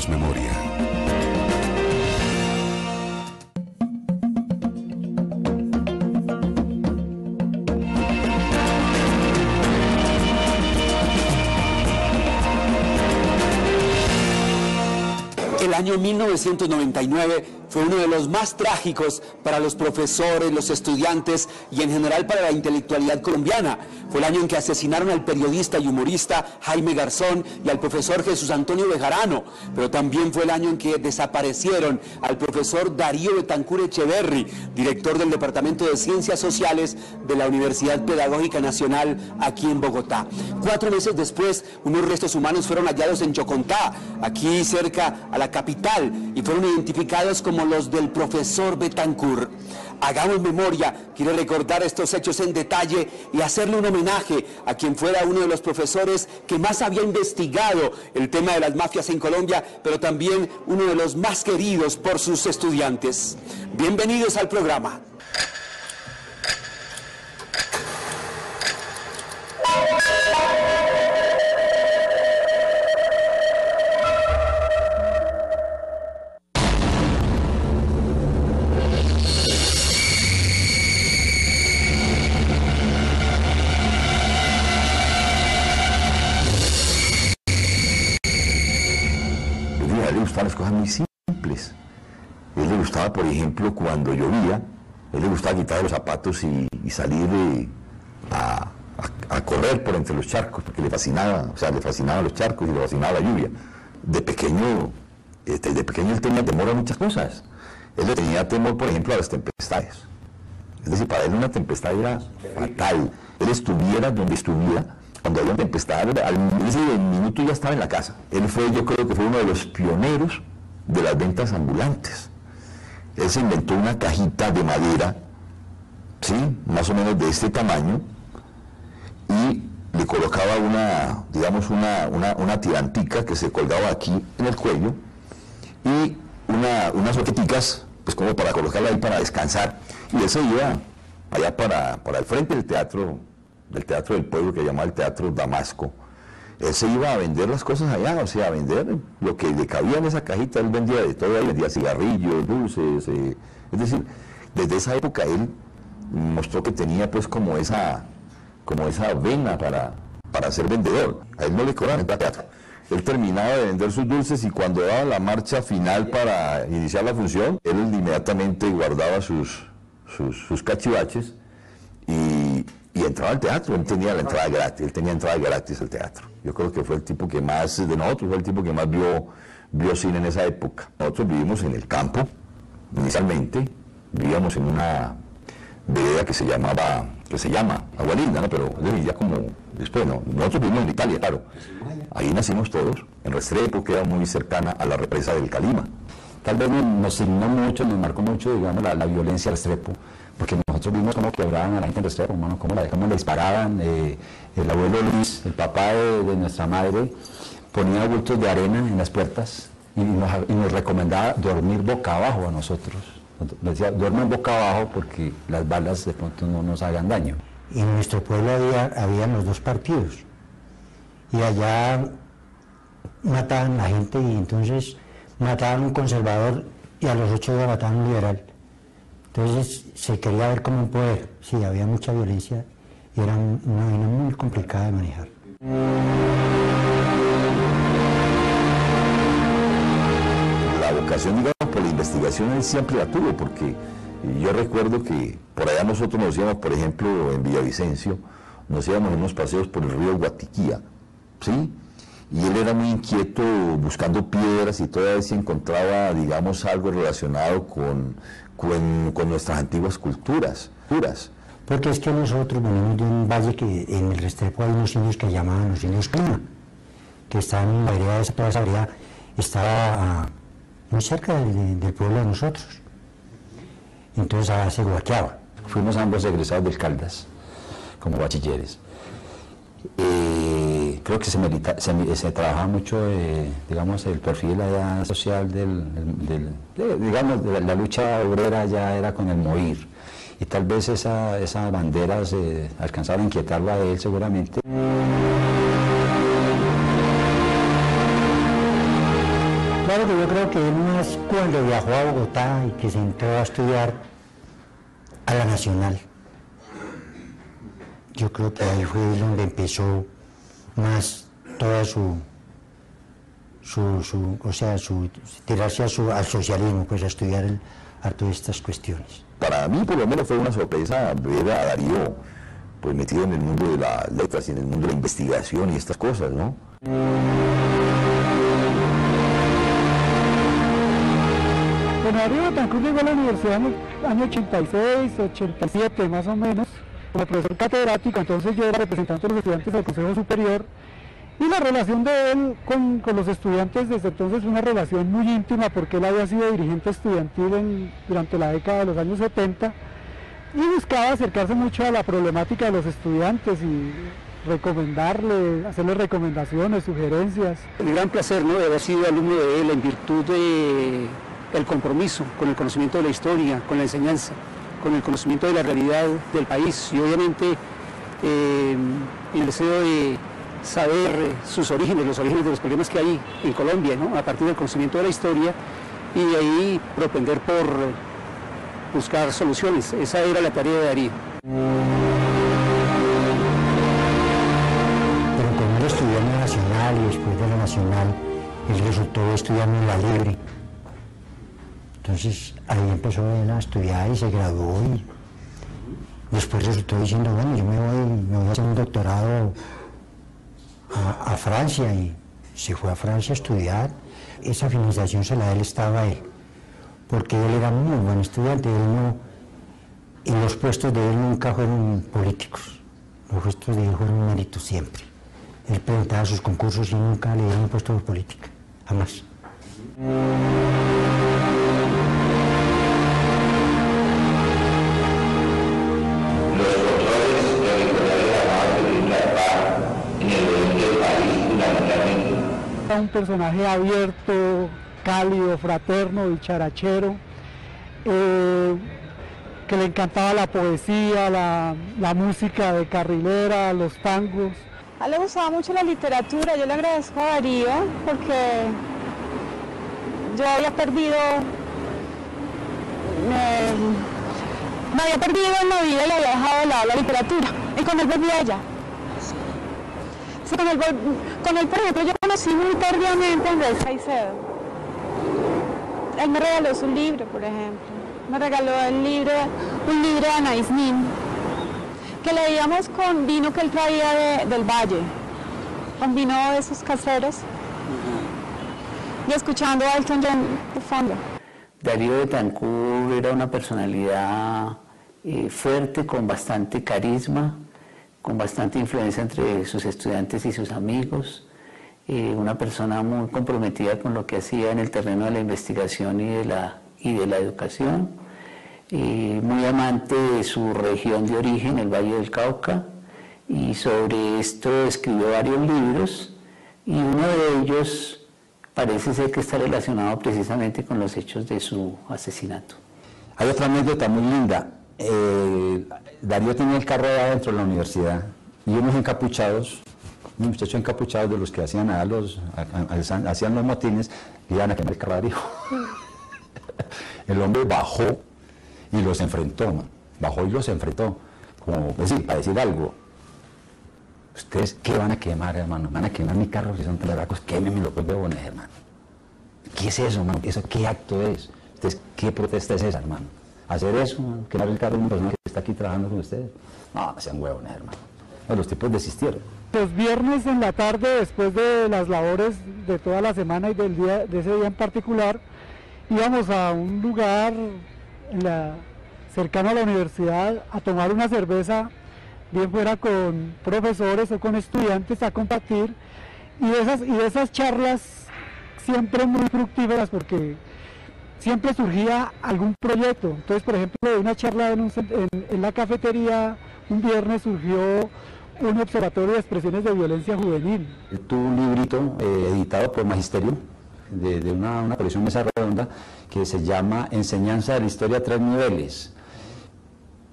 Hagamos memoria. El año 1999 fue uno de los más trágicos para los profesores, los estudiantes y en general para la intelectualidad colombiana. Fue el año en que asesinaron al periodista y humorista Jaime Garzón y al profesor Jesús Antonio Bejarano, pero también fue el año en que desaparecieron al profesor Darío Betancur Echeverri, director del Departamento de Ciencias Sociales de la Universidad Pedagógica Nacional aquí en Bogotá. 4 meses después, unos restos humanos fueron hallados en Chocontá, aquí cerca a la capital, y fueron identificados como los del profesor Betancur. Hagamos memoria, quiere recordar estos hechos en detalle y hacerle un homenaje a quien fuera uno de los profesores que más había investigado el tema de las mafias en Colombia, pero también uno de los más queridos por sus estudiantes. Bienvenidos al programa. A él le gustaban las cosas muy simples. A él le gustaba, por ejemplo, cuando llovía, a él le gustaba quitar los zapatos y salir a correr por entre los charcos, porque le fascinaba, o sea, le fascinaban los charcos y le fascinaba la lluvia. De pequeño él tenía temor a muchas cosas. Él le tenía temor, por ejemplo, a las tempestades. Es decir, para él una tempestad era fatal. Él estuviera donde estuviera, cuando había una tempestad, ese minuto ya estaba en la casa. Él fue, yo creo que fue uno de los pioneros de las ventas ambulantes. Él se inventó una cajita de madera, ¿sí?, más o menos de este tamaño, y le colocaba una tirantica que se colgaba aquí en el cuello, y unas soqueticas, pues como para colocarla ahí para descansar, y él se iba allá para el frente del teatro del pueblo, que llamaba el Teatro Damasco. Él se iba a vender las cosas allá, o sea, a vender lo que le cabía en esa cajita. Él vendía de todo, él vendía cigarrillos, dulces, es decir, desde esa época él mostró que tenía pues como esa vena para ser vendedor. A él no le cobraban el teatro. Él terminaba de vender sus dulces y cuando daba la marcha final para iniciar la función, él inmediatamente guardaba sus cachivaches y entraba al teatro. Él tenía la entrada gratis, él tenía entrada gratis al teatro. Yo creo que fue el tipo que más, de nosotros, fue el tipo que más vio cine en esa época. Nosotros vivimos en el campo, inicialmente, vivíamos en una vereda que se llama Agua Linda, ¿no? Pero ya como después, ¿no? Nosotros vivimos en Italia, claro. Ahí nacimos todos, en Restrepo, que era muy cercana a la represa del Calima. Tal vez nos signó mucho, nos marcó mucho, digamos, la violencia de Restrepo, porque nosotros vimos cómo quebraban a la gente en Restrepo, hermano, cómo le disparaban. El abuelo Luis, el papá de nuestra madre, ponía bultos de arena en las puertas y nos recomendaba dormir boca abajo a nosotros. Nos decía, duerman boca abajo porque las balas de pronto no nos hagan daño. En nuestro pueblo habían los dos partidos y allá mataban a la gente y entonces mataban a un conservador y a los 8 días mataban a un liberal. Entonces se quería ver como un poder. Sí, había mucha violencia y era una vaina muy complicada de manejar. La vocación, digamos, por la investigación él siempre la tuvo, porque yo recuerdo que por allá nosotros nos íbamos, por ejemplo, en Villavicencio, nos íbamos en unos paseos por el río Guatiquía, ¿sí? Y él era muy inquieto buscando piedras y toda vez se encontraba, digamos, algo relacionado con nuestras antiguas culturas. Porque es que nosotros venimos de un valle que en el Restrepo hay unos indios que llamaban los indios Clima, que están en la vereda, toda esa vereda estaba muy cerca del pueblo de nosotros. Entonces allá se guaqueaba. Fuimos ambos egresados del Caldas, como bachilleres. Creo que se trabajaba mucho, digamos, el perfil allá social digamos, de la lucha obrera ya era con el morir. Y tal vez esa bandera se alcanzaba a inquietarlo a él seguramente. claro que yo creo que él más cuando viajó a Bogotá y que se entró a estudiar a la Nacional. Yo creo que ahí fue donde empezó más toda tirarse al socialismo, pues a estudiar a todas estas cuestiones. Para mí, por lo menos, fue una sorpresa ver a Darío pues metido en el mundo de las letras y en el mundo de la investigación y estas cosas, ¿no? Bueno, Darío Betancur llegó a la universidad en el año 86, 87 más o menos, como profesor catedrático. Entonces yo era representante de los estudiantes del Consejo Superior, y la relación de él con los estudiantes desde entonces fue una relación muy íntima, porque él había sido dirigente estudiantil durante la década de los años 70 y buscaba acercarse mucho a la problemática de los estudiantes y hacerles recomendaciones, sugerencias. El gran placer, ¿no?, de haber sido alumno de él en virtud del compromiso con el conocimiento de la historia, con la enseñanza, con el conocimiento de la realidad del país, y obviamente el deseo de saber sus orígenes, los orígenes de los problemas que hay en Colombia, ¿no?, a partir del conocimiento de la historia, y de ahí propender por buscar soluciones. Esa era la tarea de Darío. Pero como él estudió en la Nacional y después de la Nacional, él resultó estudiando en la Libre. Entonces ahí empezó él a estudiar y se graduó, y después resultó diciendo, bueno, yo me voy a hacer un doctorado a Francia, y se fue a Francia a estudiar. Esa financiación se la da el Estado a él, porque él era muy buen estudiante, y los puestos de él nunca fueron políticos, los puestos de él fueron méritos siempre. Él presentaba sus concursos y nunca le dieron un puesto de política, jamás. Un personaje abierto, cálido, fraterno, dicharachero, que le encantaba la poesía, la música de carrilera, los tangos. A él le gustaba mucho la literatura. Yo le agradezco a Darío porque yo había perdido, me había perdido en la vida y había dejado de lado la literatura, y con él volví allá. Sí, con él, por ejemplo, yo conocí muy tardíamente a Andrés Caicedo. Él me regaló su libro, por ejemplo. Me regaló un libro de Anais Nin, que leíamos con vino que él traía del valle, con vino de esos caseros, y escuchando a Elton John de fondo. Darío Betancur era una personalidad fuerte, con bastante carisma, con bastante influencia entre sus estudiantes y sus amigos, una persona muy comprometida con lo que hacía en el terreno de la investigación y de la educación, muy amante de su región de origen, el Valle del Cauca, y sobre esto escribió varios libros, y uno de ellos parece ser que está relacionado precisamente con los hechos de su asesinato. Hay otra anécdota muy linda. Darío tenía el carro allá dentro de la universidad, y unos muchachos encapuchados de los que hacían hacían los motines, y iban a quemar el carro de Darío. El hombre bajó y los enfrentó, ¿no? Bajó y los enfrentó, como decir, para decir algo. ¿Ustedes qué van a quemar, hermano? ¿Van a quemar mi carro si son teleracos? Quémemelo, pues, huevones, hermano. ¿Qué es eso, hermano? ¿Qué acto es? ¿Ustedes qué protesta es esa, hermano? ¿Hacer eso, hermano? ¿Quemar el carro de una persona que está aquí trabajando con ustedes? No, sean huevones, hermano. Los tipos desistieron. Los viernes en la tarde, después de las labores de toda la semana y de ese día en particular, íbamos a un lugar cercano a la universidad a tomar una cerveza, bien fuera con profesores o con estudiantes, a compartir, y de esas charlas siempre muy fructíferas, porque siempre surgía algún proyecto. Entonces, por ejemplo, de una charla en la cafetería un viernes surgió un observatorio de expresiones de violencia juvenil. Tuvo un librito editado por Magisterio, de una colección mesa redonda, que se llama Enseñanza de la Historia a 3 niveles.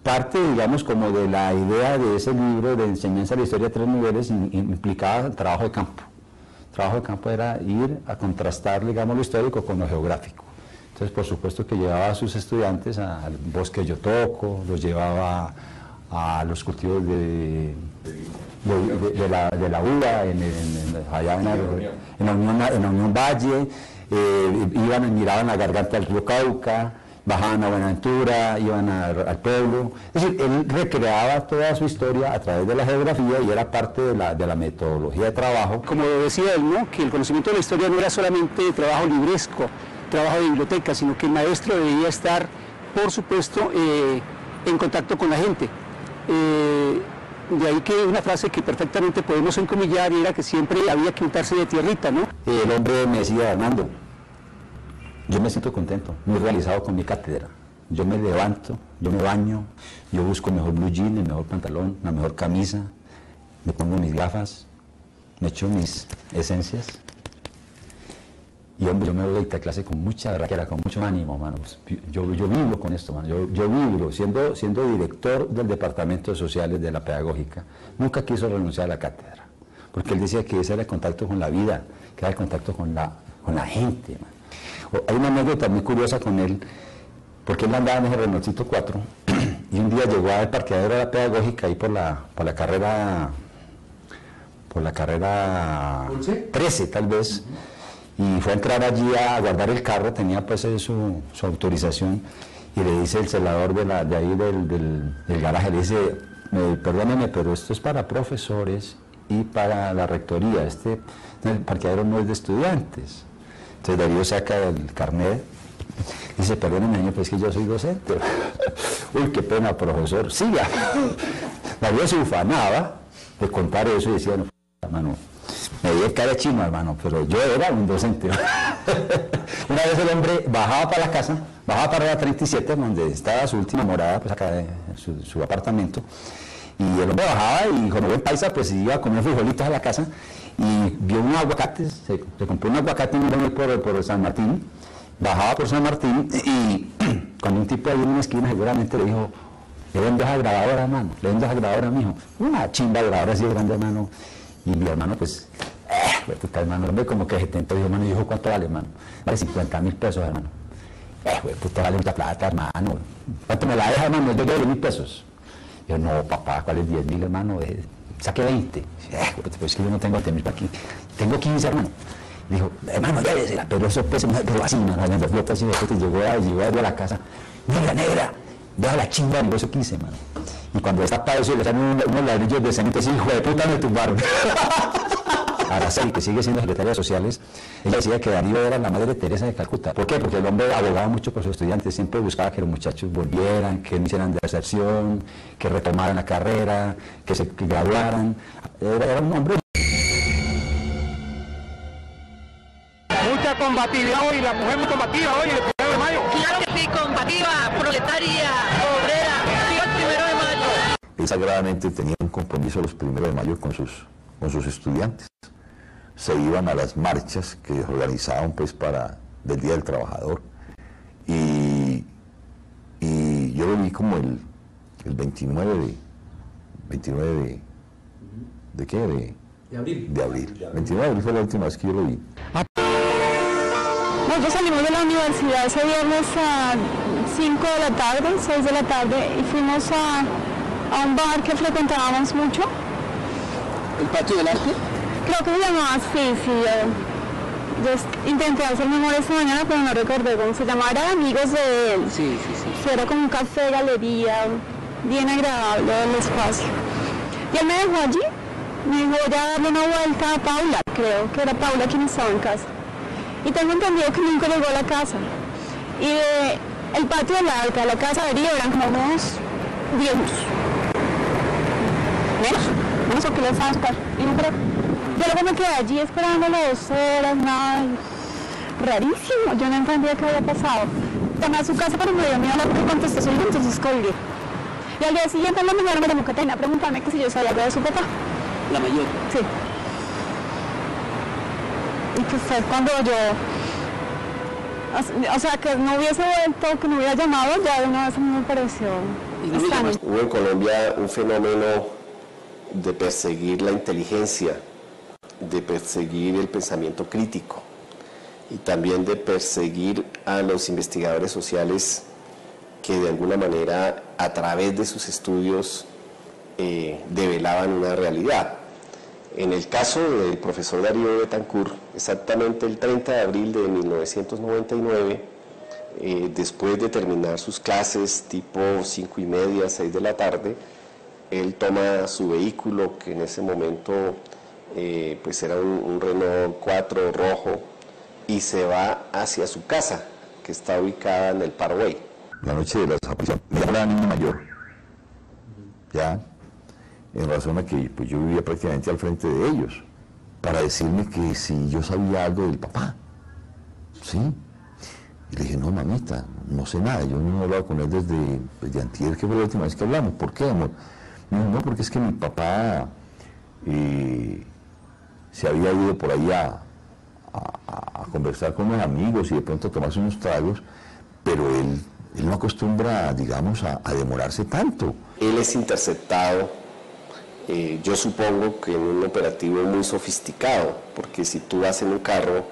Parte, digamos, como de la idea de ese libro de Enseñanza de la Historia a 3 niveles implicaba trabajo de campo. trabajo de campo era ir a contrastar, digamos, lo histórico con lo geográfico. Entonces, por supuesto que llevaba a sus estudiantes al bosque de Yotoco, los llevaba a los cultivos de la uva, allá en la Unión Valle, iban y miraban la garganta del río Cauca, bajaban a Buenaventura, iban al pueblo. Es decir, él recreaba toda su historia a través de la geografía y era parte de la metodología de trabajo. Como decía él, ¿no?, que el conocimiento de la historia no era solamente trabajo libresco, trabajo de biblioteca, sino que el maestro debía estar, por supuesto, en contacto con la gente. De ahí que una frase que perfectamente podemos encomillar era que siempre había que untarse de tierrita, ¿no? El hombre me decía, Hernando, yo me siento contento, muy realizado con mi cátedra. Yo me levanto, yo me baño, yo busco el mejor blue jean, el mejor pantalón, la mejor camisa, me pongo mis gafas, me echo mis esencias. Y hombre, yo me voy a dictar clase con mucha berraquera, con mucho ánimo, mano. Yo vibro con esto, mano. Yo vibro, siendo director del Departamento de Sociales de la Pedagógica, nunca quiso renunciar a la cátedra, porque él decía que ese era el contacto con la vida, que era el contacto con la gente, mano. Hay una anécdota muy curiosa con él, porque él andaba en el Renaultito 4, y un día llegó al parqueadero de la Pedagógica, ahí por la carrera 13 tal vez, y fue a entrar allí a guardar el carro, tenía pues su autorización, y le dice el celador de ahí del garaje, le dice, perdóneme, pero esto es para profesores y para la rectoría, el parqueadero no es de estudiantes. Entonces Darío saca el carnet, dice, perdóneme, señor, pues es que yo soy docente. Uy, qué pena, profesor, siga. Darío se ufanaba de contar eso y decía, no, hermano, me di el cara chino, hermano, pero yo era un docente. Una vez el hombre bajaba para la casa, bajaba para la 37, donde estaba su última morada, pues acá en su apartamento, y el hombre bajaba y como buen paisa, pues iba a comer frijolitos a la casa, y vio un aguacate, se compró un aguacate por San Martín, bajaba por San Martín, y cuando un tipo ahí en una esquina seguramente le dijo, le vendo esa grabadora, hermano, le vendo esa grabadora, mijo, una chimba grabadora así de grande, hermano. Y mi hermano, pues, hermano, hombre, como que se tentó, dijo, hermano, y dijo, ¿cuánto vale, hermano? Vale 50.000 pesos, hermano. Puta, vale mucha plata, hermano. ¿Cuánto me la deja, hermano? Yo doy 10.000 pesos. Yo, no, papá, ¿cuál es 10.000, hermano? Saque 20. Pues es que yo no tengo 20.000 para aquí. Tengo 15, hermano. Dijo, hermano, llévesela, pero eso pues, pero así, hermano, la flota así, llegó a la casa. Negra, deja la chimba del negocio 15, hermano. Y cuando destapa eso, le salen unos ladrillos de cemento así, hijo de puta, me tumbaron. Araceli, que sigue siendo secretaria de Sociales, ella decía que Darío era la madre de Teresa de Calcuta. ¿Por qué? Porque el hombre abogaba mucho por sus estudiantes, siempre buscaba que los muchachos volvieran, que no hicieran deserción, que retomaran la carrera, que se graduaran. Era un hombre. Mucha combatividad hoy, la mujer muy combativa hoy, el 1 de mayo. Claro que sí, combativa, proletaria, obrera, sí, el 1 de mayo. Él sagradamente tenía un compromiso los 1 de mayo con sus estudiantes. Se iban a las marchas que organizaban pues del Día del Trabajador. Y yo lo vi como el 29 de ¿qué? De abril. De abril. 29 de abril fue la última vez que yo lo vi. Nosotros salimos de la universidad ese viernes a 5 de la tarde, 6 de la tarde, y fuimos a un bar que frecuentábamos mucho. ¿El Patio del Arte? Creo que se llamaba así, sí. Yo intenté hacer memoria esta mañana, pero no recordé cómo se llamaba. Era Amigos de él. Sí. Era como un café, galería, bien agradable el espacio. Y él me dejó allí, me dijo, voy a darle una vuelta a Paula, creo que era Paula quien estaba en casa. Y tengo entendido que nunca llegó a la casa. Y el patio del Arte a la casa de Darío eran como unos 10 minutos. ¿Menos porque le estaba esperando? Y no creo. Yo luego me quedé allí esperándolo 2 horas, nada. Rarísimo, yo no entendía qué había pasado. Llamé a su casa, pero me dio miedo la que contestó su hijo, entonces colgué. Y al día siguiente en la mañana me llamó Catalina a preguntarme que si yo sabía algo de su papá. ¿La mayor? Sí. Y que fue cuando yo, o sea, que no hubiese vuelto, que no hubiera llamado, ya de una vez a mí me pareció extraño. Hubo en Colombia un fenómeno de perseguir la inteligencia de perseguir el pensamiento crítico y también de perseguir a los investigadores sociales que de alguna manera a través de sus estudios develaban una realidad. En el caso del profesor Darío Betancourt, exactamente el 30 de abril de 1999, después de terminar sus clases tipo 5:30, 6 de la tarde, él toma su vehículo, que en ese momento pues era un Renault 4 rojo, y se va hacia su casa, que está ubicada en el Paraguay. La noche de la desaparición, me llamó la niña mayor, ya, en razón a que pues, yo vivía prácticamente al frente de ellos, para decirme que si yo sabía algo del papá, ¿sí? Y le dije, no, mamita, no sé nada, yo no he hablado con él desde antier, que fue la última vez que hablamos. ¿Por qué, amor? Me dijo, no, porque es que mi papá se había ido por ahí a conversar con unos amigos y de pronto a tomarse unos tragos, pero él no acostumbra, digamos, a demorarse tanto. Él es interceptado, yo supongo que en un operativo muy sofisticado, porque si tú vas en un carro,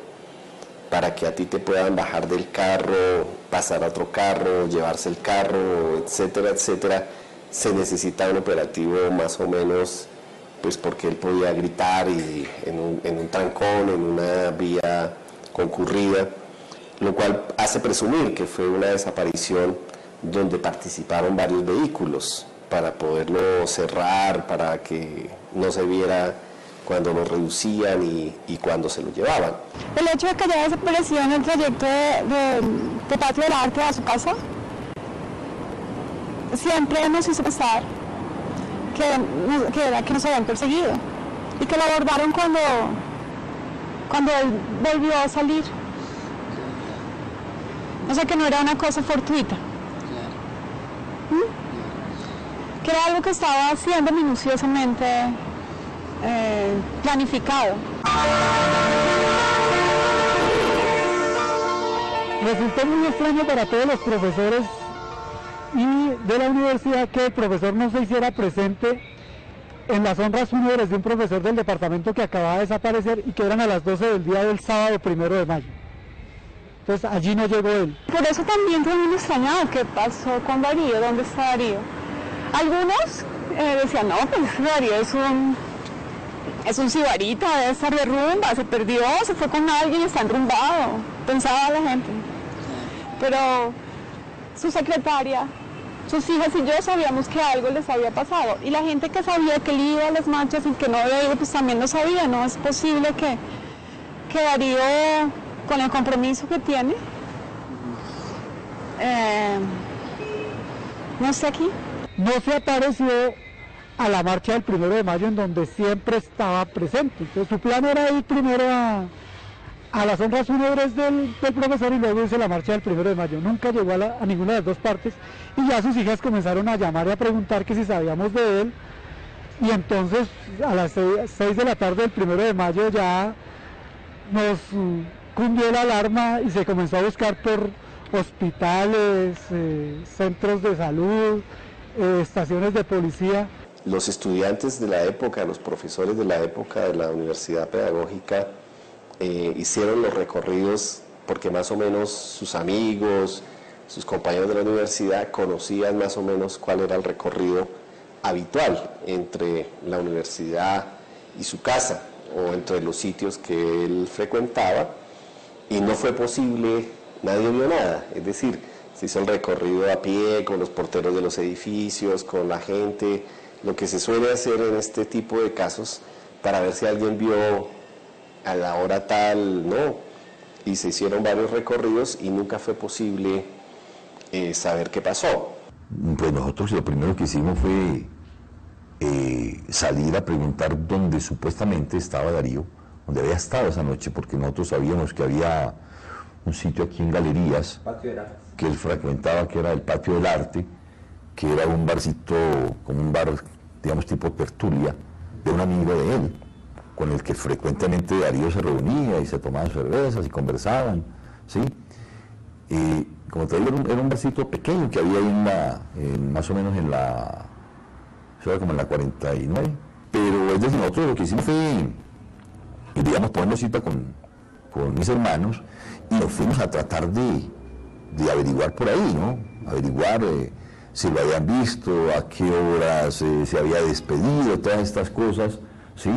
para que a ti te puedan bajar del carro, pasar a otro carro, llevarse el carro, etcétera, etcétera, se necesita un operativo más o menos, pues porque él podía gritar y en un trancón, en una vía concurrida, lo cual hace presumir que fue una desaparición donde participaron varios vehículos para poderlo cerrar, para que no se viera cuando lo reducían y cuando se lo llevaban. El hecho de que haya desaparecido en el trayecto de Patio del Arte a su casa siempre nos hizo pensar que nos habían perseguido y que lo abordaron cuando él volvió a salir. O sea, que no era una cosa fortuita. Que era algo que estaba siendo minuciosamente planificado. Resultó muy extraño para todos los profesores y de la universidad que el profesor no se hiciera presente en las honras fúnebres de un profesor del departamento que acababa de desaparecer y que eran a las 12 del día del sábado 1 de mayo. Entonces allí no llegó él. Por eso también fue muy extrañado qué pasó con Darío, dónde está Darío. Algunos decían, no, pues Darío es un sibarita, debe estar de rumba, se perdió, se fue con alguien y está enrumbado, pensaba la gente. Pero su secretaria, sus hijas y yo sabíamos que algo les había pasado. Y la gente que sabía que él iba a las marchas y que no había ido, pues también lo sabía. No es posible que Darío, con el compromiso que tiene, no esté aquí. No se apareció a la marcha del 1 de mayo en donde siempre estaba presente. Entonces su plan era ir primero a las honras fúnebres del profesor y luego irse a la marcha del 1 de mayo. Nunca llegó a ninguna de las dos partes y ya sus hijas comenzaron a llamar y a preguntar que si sabíamos de él. Y entonces a las 6 de la tarde del 1 de mayo ya nos cundió la alarma y se comenzó a buscar por hospitales, centros de salud, estaciones de policía. Los estudiantes de la época, los profesores de la época de la Universidad Pedagógica hicieron los recorridos porque más o menos sus amigos, sus compañeros de la universidad conocían más o menos cuál era el recorrido habitual entre la universidad y su casa o entre los sitios que él frecuentaba, y no fue posible, nadie vio nada, es decir, se hizo el recorrido a pie, con los porteros de los edificios, con la gente, lo que se suele hacer en este tipo de casos para ver si alguien vio a la hora tal, no, y se hicieron varios recorridos y nunca fue posible saber qué pasó. Pues nosotros lo primero que hicimos fue salir a preguntar dónde supuestamente estaba Darío, donde había estado esa noche, porque nosotros sabíamos que había un sitio aquí en Galerías que él frecuentaba, que era el Patio del Arte, que era un barcito, como un bar, digamos, tipo tertulia, de un amigo de él, con el que frecuentemente Darío se reunía y se tomaban cervezas y conversaban, ¿sí? Y como te digo, era un barcito pequeño que había ahí más o menos eso era como en la 49, pero es decir, nosotros lo que hicimos fue queríamos ponernos cita con mis hermanos y nos fuimos a tratar de averiguar por ahí, ¿no? Averiguar si lo habían visto, a qué horas se había despedido, todas estas cosas, ¿sí?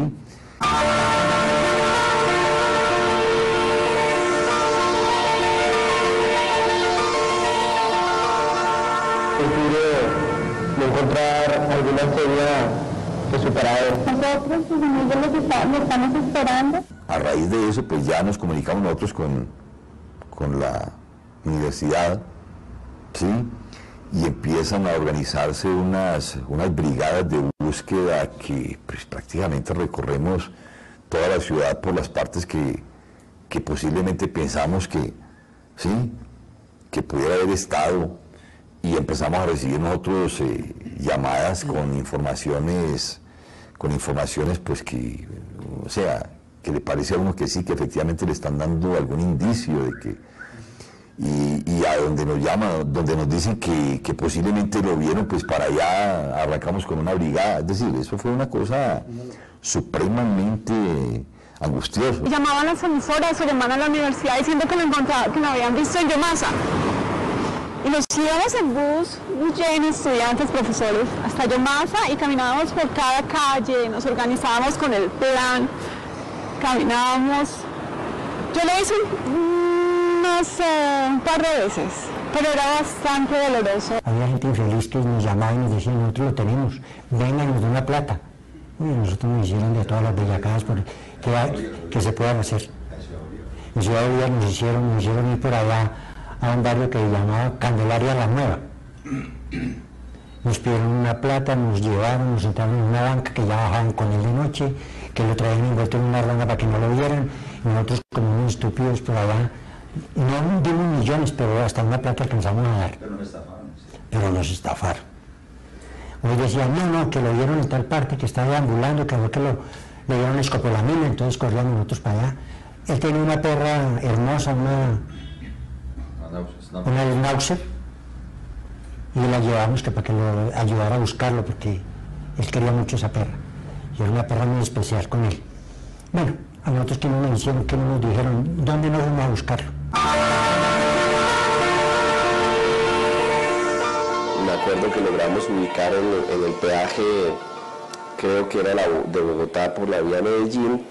¿Pudo encontrar alguna señal de su paradero? Nosotros, sus amigos, lo estamos esperando. A raíz de eso, pues ya nos comunicamos nosotros con la universidad, ¿sí? Y empiezan a organizarse unas brigadas de búsqueda que pues, prácticamente recorremos toda la ciudad por las partes que posiblemente pensamos que, ¿sí? Que pudiera haber estado, y empezamos a recibir nosotros llamadas con informaciones pues que, o sea, que le parece a uno que sí, que efectivamente le están dando algún indicio de que, y a donde nos llaman, donde nos dicen que posiblemente lo vieron, pues para allá arrancamos con una brigada. Es decir, eso fue una cosa supremamente angustiosa. Llamaban a las emisoras o llamaban a la universidad diciendo que lo habían visto en Yomasa. Y nos íbamos en bus lleno, estudiantes, profesores, hasta Yomasa y caminábamos por cada calle, nos organizábamos con el plan, caminábamos. Yo lo hice un par de veces, pero era bastante doloroso. Había gente infeliz que nos llamaba y nos decía, nosotros lo tenemos, venga y nos da una plata. Uy, nosotros nos hicieron de todas las bellacadas que se puedan hacer. En Ciudad Bolívar nos hicieron ir por allá a un barrio que se llamaba Candelaria la Nueva. Nos pidieron una plata, nos llevaron, nos sentaron en una banca que ya bajaban con él de noche, que lo traían envuelto en una ranga para que no lo vieran, y nosotros como unos estúpidos por allá, no dimos millones, pero hasta una plata alcanzamos a dar. Pero nos estafaron. Hoy decían, no, que lo vieron en tal parte, que estaba ambulando, que le dieron escopolamina, entonces corríamos nosotros para allá. Él tenía una perra hermosa, una Schnauzer, y la llevamos para que lo ayudara a buscarlo, porque él quería mucho esa perra, y era una perra muy especial con él. Bueno, a nosotros que no nos hicieron, que no nos dijeron, ¿dónde nos vamos a buscarlo? Me acuerdo que logramos ubicar en el peaje, creo que era de Bogotá por la vía Medellín,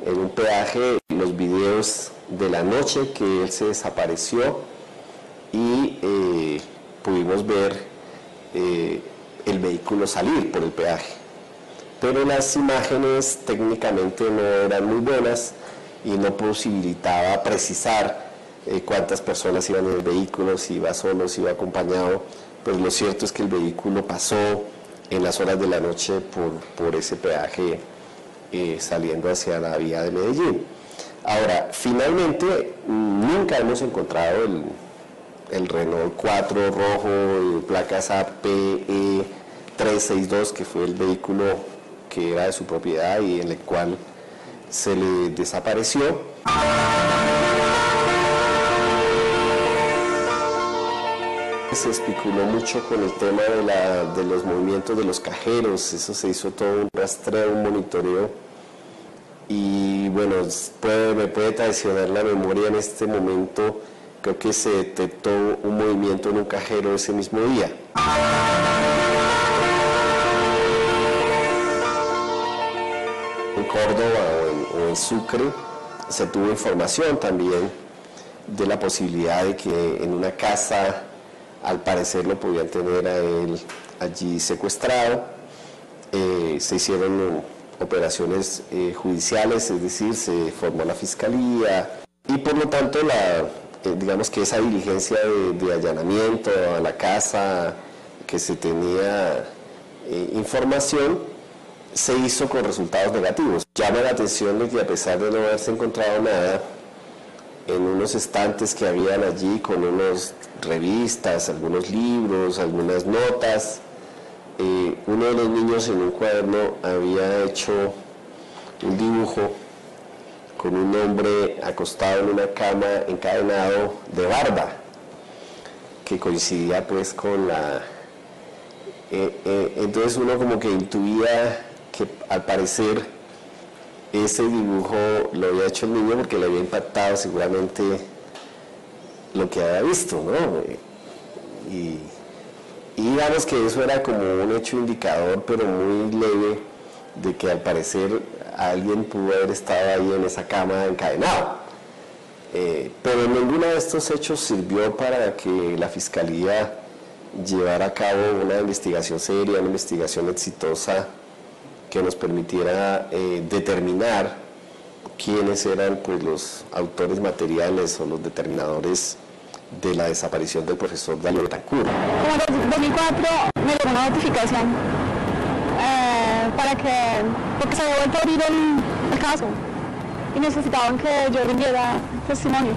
en un peaje, los videos de la noche que él se desapareció, y pudimos ver el vehículo salir por el peaje. Pero las imágenes técnicamente no eran muy buenas y no posibilitaba precisar cuántas personas iban en el vehículo, si iba solo, si iba acompañado. Pero lo cierto es que el vehículo pasó en las horas de la noche por ese peaje saliendo hacia la vía de Medellín. Ahora, finalmente, nunca hemos encontrado el Renault 4 rojo, placas APE 362, que fue el vehículo que era de su propiedad y en el cual se le desapareció. Se especuló mucho con el tema de los movimientos de los cajeros, eso se hizo todo un rastreo, un monitoreo, y bueno, me puede traicionar la memoria en este momento. Creo que se detectó un movimiento en un cajero ese mismo día. En Córdoba o en Sucre se tuvo información también de la posibilidad de que en una casa, al parecer lo podían tener a él allí secuestrado. Se hicieron operaciones judiciales, es decir, se formó la fiscalía y por lo tanto digamos que esa diligencia de allanamiento a la casa que se tenía información se hizo con resultados negativos. Llama la atención de que a pesar de no haberse encontrado nada, en unos estantes que habían allí con unas revistas, algunos libros, algunas notas, uno de los niños en un cuaderno había hecho un dibujo con un hombre acostado en una cama encadenado de barba, que coincidía pues con la... entonces uno como que intuía que al parecer ese dibujo lo había hecho el niño porque le había impactado seguramente lo que había visto, ¿no? Y digamos que eso era como un hecho indicador, pero muy leve, de que al parecer alguien pudo haber estado ahí en esa cama encadenado. Pero ninguno de estos hechos sirvió para que la Fiscalía llevara a cabo una investigación seria, una investigación exitosa que nos permitiera determinar quiénes eran pues, los autores materiales o los determinadores de la desaparición del profesor Darío Betancourt. Como en 2004 me llegó una notificación porque se había vuelto a abrir el caso y necesitaban que yo rindiera testimonio.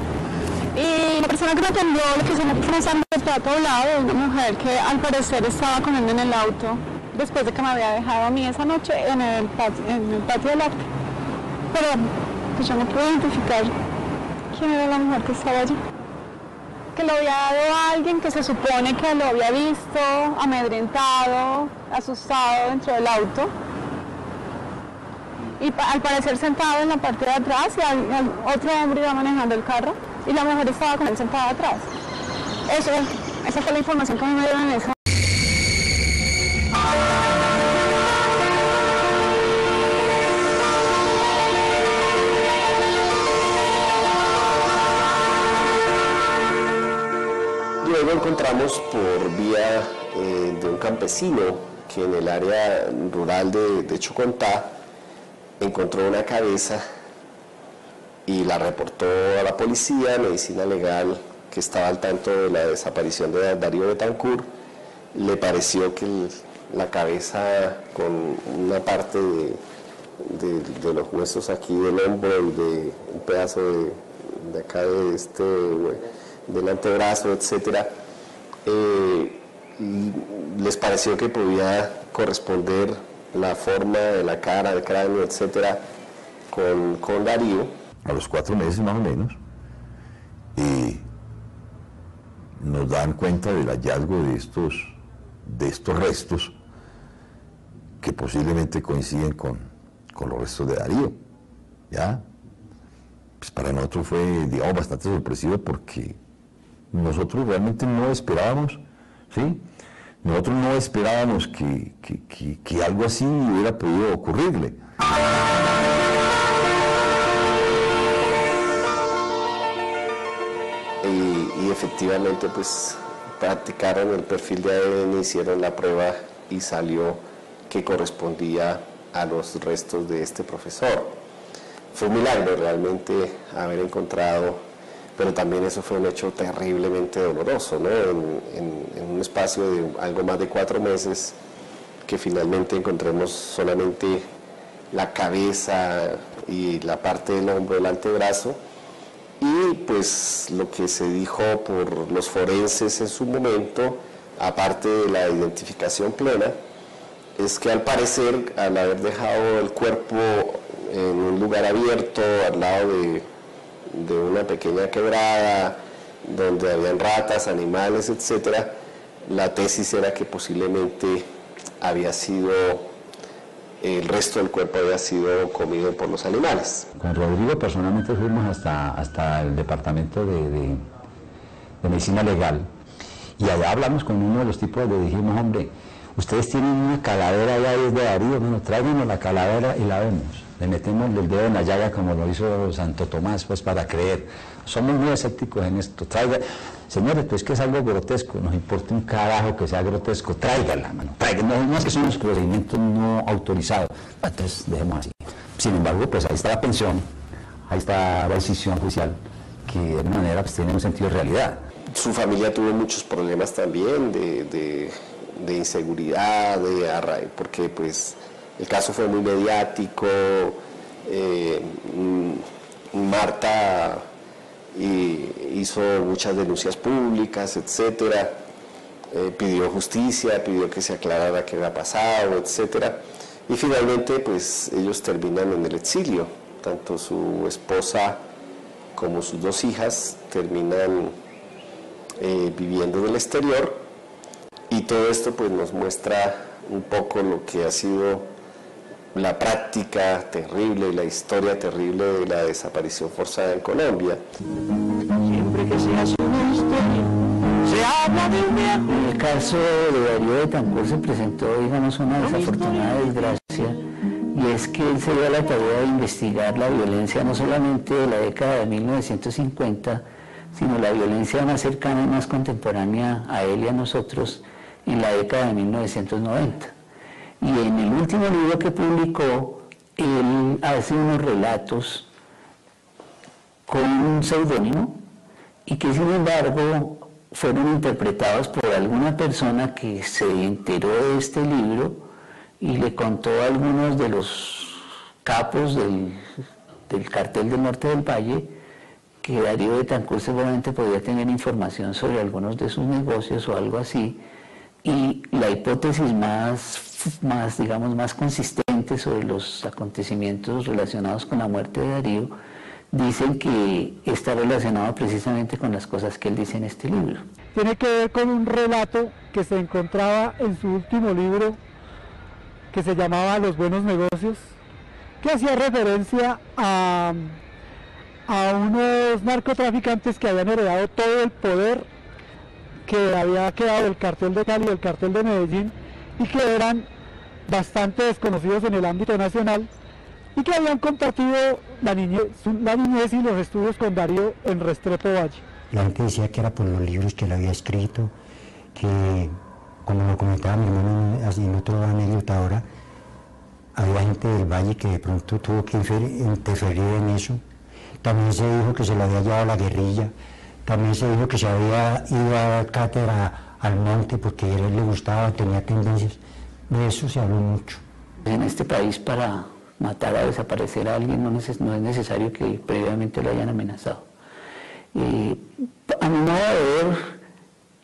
Y la persona que me atendió le puso una sangre de plato al lado de una mujer que al parecer estaba con él en el auto después de que me había dejado a mí esa noche en el patio del arte. Pero pues yo no pude identificar quién era la mujer que estaba allí. Que lo había dado a alguien que se supone que lo había visto amedrentado, asustado dentro del auto. Y al parecer sentado en la parte de atrás y otro hombre iba manejando el carro y la mujer estaba con él sentada atrás. Esa fue la información que me dieron en esa. Luego encontramos por vía de un campesino que en el área rural de Chocontá encontró una cabeza y la reportó a la policía. Medicina Legal, que estaba al tanto de la desaparición de Darío Betancourt, le pareció que la cabeza con una parte de los huesos aquí del hombro y de un pedazo de acá del antebrazo, etcétera, les pareció que podía corresponder la forma de la cara, del cráneo, etcétera, con Darío. A los 4 meses más o menos, nos dan cuenta del hallazgo de estos restos que posiblemente coinciden con los restos de Darío, ¿ya? Pues para nosotros fue, digamos, bastante sorpresivo porque nosotros realmente no esperábamos, ¿sí? Nosotros no esperábamos que algo así hubiera podido ocurrirle. Y efectivamente, pues, practicaron el perfil de ADN, hicieron la prueba y salió que correspondía a los restos de este profesor. Fue un milagro realmente haber encontrado, pero también eso fue un hecho terriblemente doloroso, ¿no? En un espacio de algo más de 4 meses, que finalmente encontremos solamente la cabeza y la parte del hombro, del antebrazo, y pues lo que se dijo por los forenses en su momento, aparte de la identificación plena, es que al parecer, al haber dejado el cuerpo en un lugar abierto, al lado de una pequeña quebrada, donde habían ratas, animales, etcétera, la tesis era que posiblemente el resto del cuerpo había sido comido por los animales. Con Rodrigo personalmente fuimos hasta el departamento de medicina legal y allá hablamos con uno de los tipos, le dijimos, hombre, ustedes tienen una calavera allá desde Darío, bueno, tráiganos la calavera y la vemos. Le metemos el dedo en la llaga como lo hizo Santo Tomás, pues para creer. Somos muy escépticos en esto. Señores, pues que es algo grotesco, nos importa un carajo que sea grotesco, tráigala, mano. No es que son los procedimientos no autorizados. Entonces, dejemos así. Sin embargo, pues ahí está la pensión, ahí está la decisión judicial, que de alguna manera pues, tiene un sentido de realidad. Su familia tuvo muchos problemas también de inseguridad, porque pues el caso fue muy mediático. Marta hizo muchas denuncias públicas, etcétera, pidió justicia, pidió que se aclarara qué había pasado, etcétera, y finalmente pues ellos terminan en el exilio, tanto su esposa como sus 2 hijas terminan viviendo en el exterior, y todo esto pues nos muestra un poco lo que ha sido la práctica terrible, la historia terrible de la desaparición forzada en Colombia. Siempre que se hace una historia, se habla de un viejo. En el caso de Darío Betancur se presentó, digamos, una desafortunada desgracia, y es que él se dio a la tarea de investigar la violencia no solamente de la década de 1950, sino la violencia más cercana y más contemporánea a él y a nosotros en la década de 1990. Y en el último libro que publicó, él hace unos relatos con un seudónimo y que sin embargo fueron interpretados por alguna persona que se enteró de este libro y le contó a algunos de los capos del cartel del Norte del Valle que Darío Betancur seguramente podía tener información sobre algunos de sus negocios o algo así, y la hipótesis más consistente sobre los acontecimientos relacionados con la muerte de Darío dicen que está relacionado precisamente con las cosas que él dice en este libro. Tiene que ver con un relato que se encontraba en su último libro, que se llamaba Los Buenos Negocios, que hacía referencia a unos narcotraficantes que habían heredado todo el poder que había quedado del cartel de Cali y del cartel de Medellín, y que eran bastante desconocidos en el ámbito nacional, y que habían compartido la niñez y los estudios con Darío en Restrepo Valle. La gente decía que era por los libros que él había escrito, que, como lo comentaba mi hermano en otra anécdota ahora, había gente del Valle que de pronto tuvo que interferir en eso. También se dijo que se lo había llevado la guerrilla, también se dijo que se había ido a dar cátedra al monte porque a él le gustaba, tenía tendencias. De eso se habló mucho. En este país, para matar o desaparecer a alguien no es necesario que previamente lo hayan amenazado. A mi modo de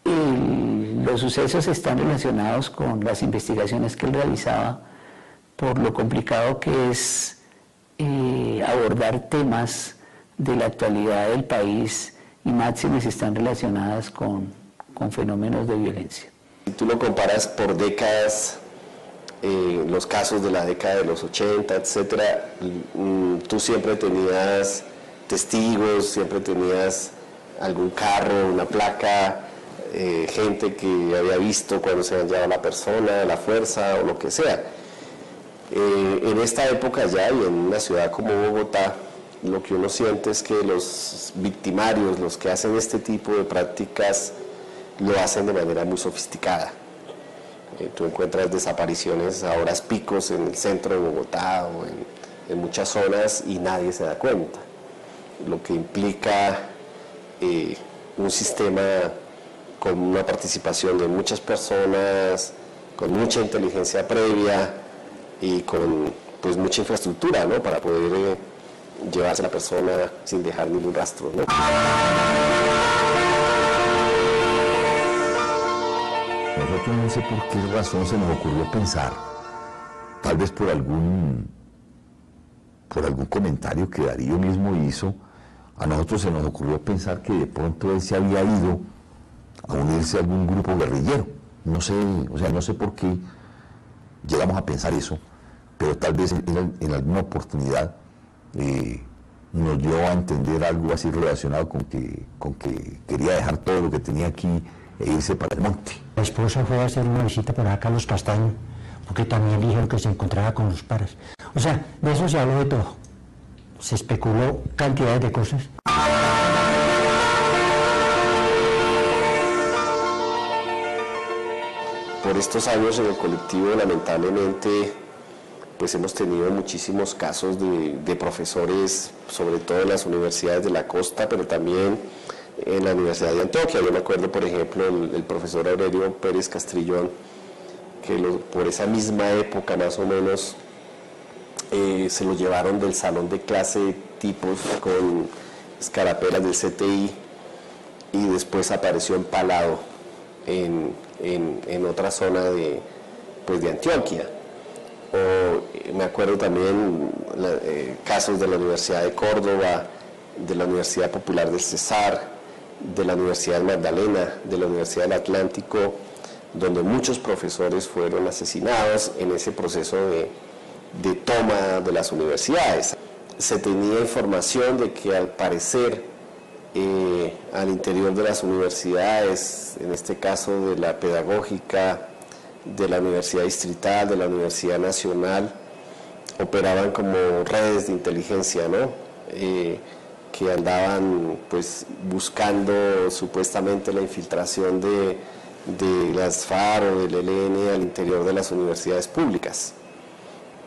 ver, los sucesos están relacionados con las investigaciones que él realizaba, por lo complicado que es abordar temas de la actualidad del país, y máximas están relacionadas con fenómenos de violencia. Si tú lo comparas por décadas, los casos de la década de los 80, etcétera, tú siempre tenías testigos, siempre tenías algún carro, una placa, gente que había visto cuando se había llevado la persona, la fuerza o lo que sea. En esta época ya, y en una ciudad como Bogotá, lo que uno siente es que los victimarios, los que hacen este tipo de prácticas, lo hacen de manera muy sofisticada. Tú encuentras desapariciones a horas picos en el centro de Bogotá o en muchas zonas y nadie se da cuenta, lo que implica un sistema con una participación de muchas personas, con mucha inteligencia previa y con pues mucha infraestructura, ¿no?, para poder llevarse a la persona sin dejar ningún rastro, ¿no? Nosotros no sé por qué razón se nos ocurrió pensar, tal vez por algún comentario que Darío mismo hizo, a nosotros se nos ocurrió pensar que de pronto él se había ido a unirse a algún grupo guerrillero. No sé, no sé por qué llegamos a pensar eso, pero tal vez en alguna oportunidad nos dio a entender algo así relacionado con que quería dejar todo lo que tenía aquí e irse para el monte. La esposa fue a hacer una visita por acá a Los Castaños, porque también dijeron que se encontraba con los paras. O sea, de eso se habló de todo. Se especuló cantidades de cosas. Por estos años en el colectivo, lamentablemente, pues hemos tenido muchísimos casos de profesores, sobre todo en las universidades de la costa, pero también en la Universidad de Antioquia. Yo me acuerdo, por ejemplo, el profesor Aurelio Pérez Castrillón, que por esa misma época más o menos se lo llevaron del salón de clase tipos con escarapelas del CTI y después apareció empalado en otra zona de Antioquia. O me acuerdo también casos de la Universidad de Córdoba, de la Universidad Popular del Cesar, de la Universidad de Magdalena, de la Universidad del Atlántico, donde muchos profesores fueron asesinados en ese proceso de toma de las universidades. Se tenía información de que al parecer al interior de las universidades, en este caso de la pedagógica, de la Universidad Distrital, de la Universidad Nacional, operaban como redes de inteligencia, ¿no? Que andaban pues buscando supuestamente la infiltración de las FARC o del ELN al interior de las universidades públicas,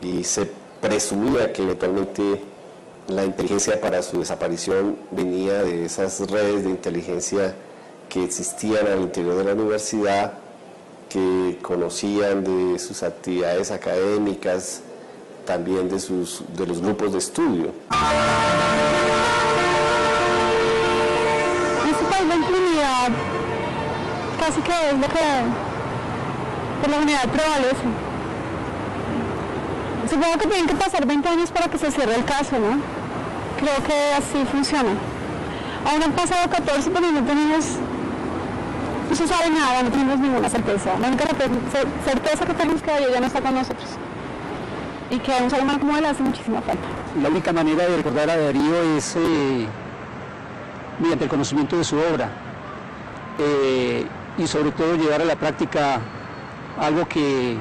y se presumía que eventualmente la inteligencia para su desaparición venía de esas redes de inteligencia que existían al interior de la universidad, que conocían de sus actividades académicas, también de los grupos de estudio. Este país de impunidad casi que es lo que por la unidad prevalece. Supongo que tienen que pasar 20 años para que se cierre el caso, ¿no? Creo que así funciona. Aún han pasado 14, pero no tenemos, no se sabe nada, no tenemos ninguna certeza. La única certeza que tenemos es que ella ya no está con nosotros. Y que a un ser humano como él hace muchísima falta. La única manera de recordar a Darío es mediante el conocimiento de su obra y sobre todo llevar a la práctica algo que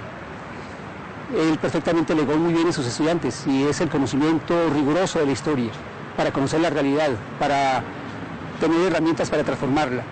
él perfectamente legó muy bien a sus estudiantes, y es el conocimiento riguroso de la historia, para conocer la realidad, para tener herramientas para transformarla.